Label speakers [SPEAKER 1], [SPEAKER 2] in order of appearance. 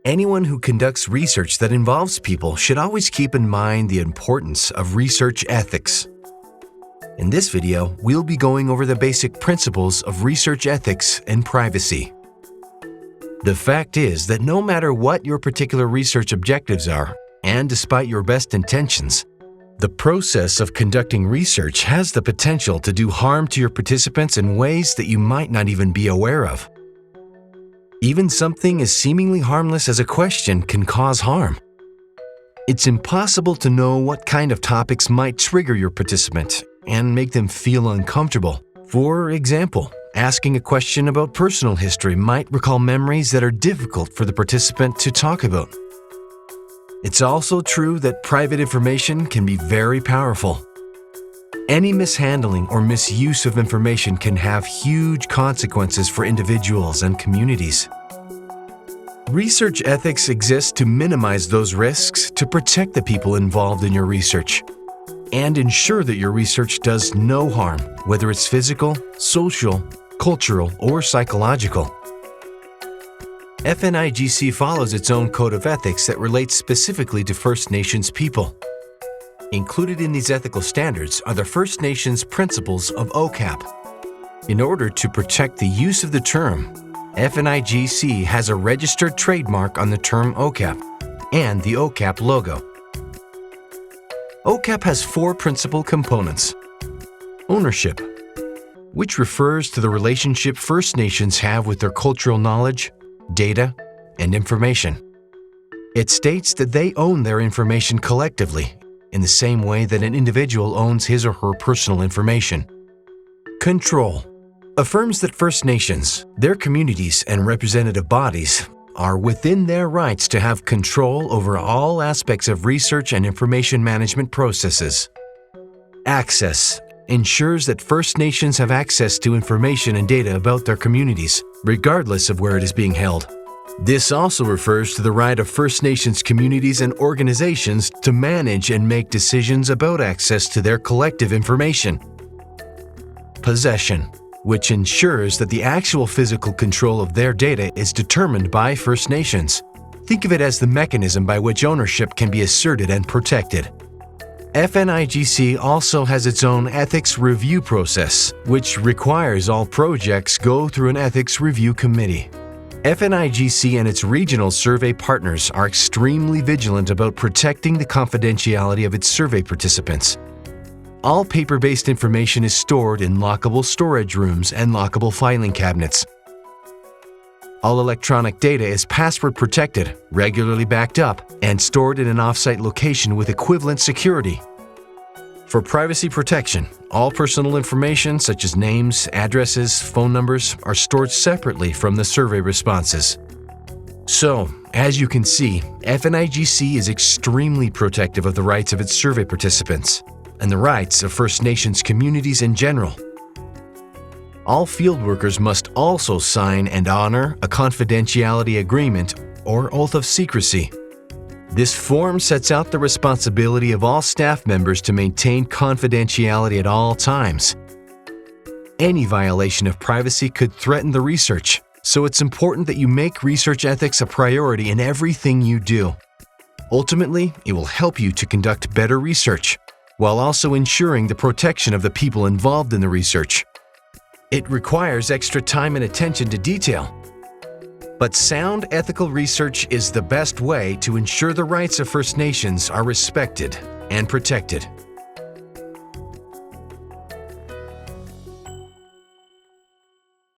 [SPEAKER 1] Anyone who conducts research that involves people should always keep in mind the importance of research ethics. In this video, we'll be going over the basic principles of research ethics and privacy. The fact is that no matter what your particular research objectives are, and despite your best intentions, the process of conducting research has the potential to do harm to your participants in ways that you might not even be aware of. Even something as seemingly harmless as a question can cause harm. It's impossible to know what kind of topics might trigger your participant and make them feel uncomfortable. For example, asking a question about personal history might recall memories that are difficult for the participant to talk about. It's also true that private information can be very powerful. Any mishandling or misuse of information can have huge consequences for individuals and communities. Research ethics exist to minimize those risks to protect the people involved in your research and ensure that your research does no harm, whether it's physical, social, cultural, or psychological. FNIGC follows its own code of ethics that relates specifically to First Nations people. Included in these ethical standards are the First Nations principles of OHCAP. In order to protect the use of the term, FNIGC has a registered trademark on the term OHCAP and the OHCAP logo. OHCAP has four principal components. Ownership, which refers to the relationship First Nations have with their cultural knowledge, data, and information. It states that they own their information collectively, in the same way that an individual owns his or her personal information. Control affirms that First Nations, their communities, and representative bodies are within their rights to have control over all aspects of research and information management processes. Access ensures that First Nations have access to information and data about their communities, regardless of where it is being held. This also refers to the right of First Nations communities and organizations to manage and make decisions about access to their collective information. Possession, which ensures that the actual physical control of their data is determined by First Nations. Think of it as the mechanism by which ownership can be asserted and protected. FNIGC also has its own ethics review process, which requires all projects go through an ethics review committee. FNIGC and its regional survey partners are extremely vigilant about protecting the confidentiality of its survey participants. All paper-based information is stored in lockable storage rooms and lockable filing cabinets. All electronic data is password protected, regularly backed up, and stored in an off-site location with equivalent security. For privacy protection, all personal information such as names, addresses, phone numbers are stored separately from the survey responses. So, as you can see, FNIGC is extremely protective of the rights of its survey participants and the rights of First Nations communities in general. All fieldworkers must also sign and honor a confidentiality agreement or oath of secrecy. This form sets out the responsibility of all staff members to maintain confidentiality at all times. Any violation of privacy could threaten the research, so it's important that you make research ethics a priority in everything you do. Ultimately, it will help you to conduct better research, while also ensuring the protection of the people involved in the research. It requires extra time and attention to detail. But sound ethical research is the best way to ensure the rights of First Nations are respected and protected.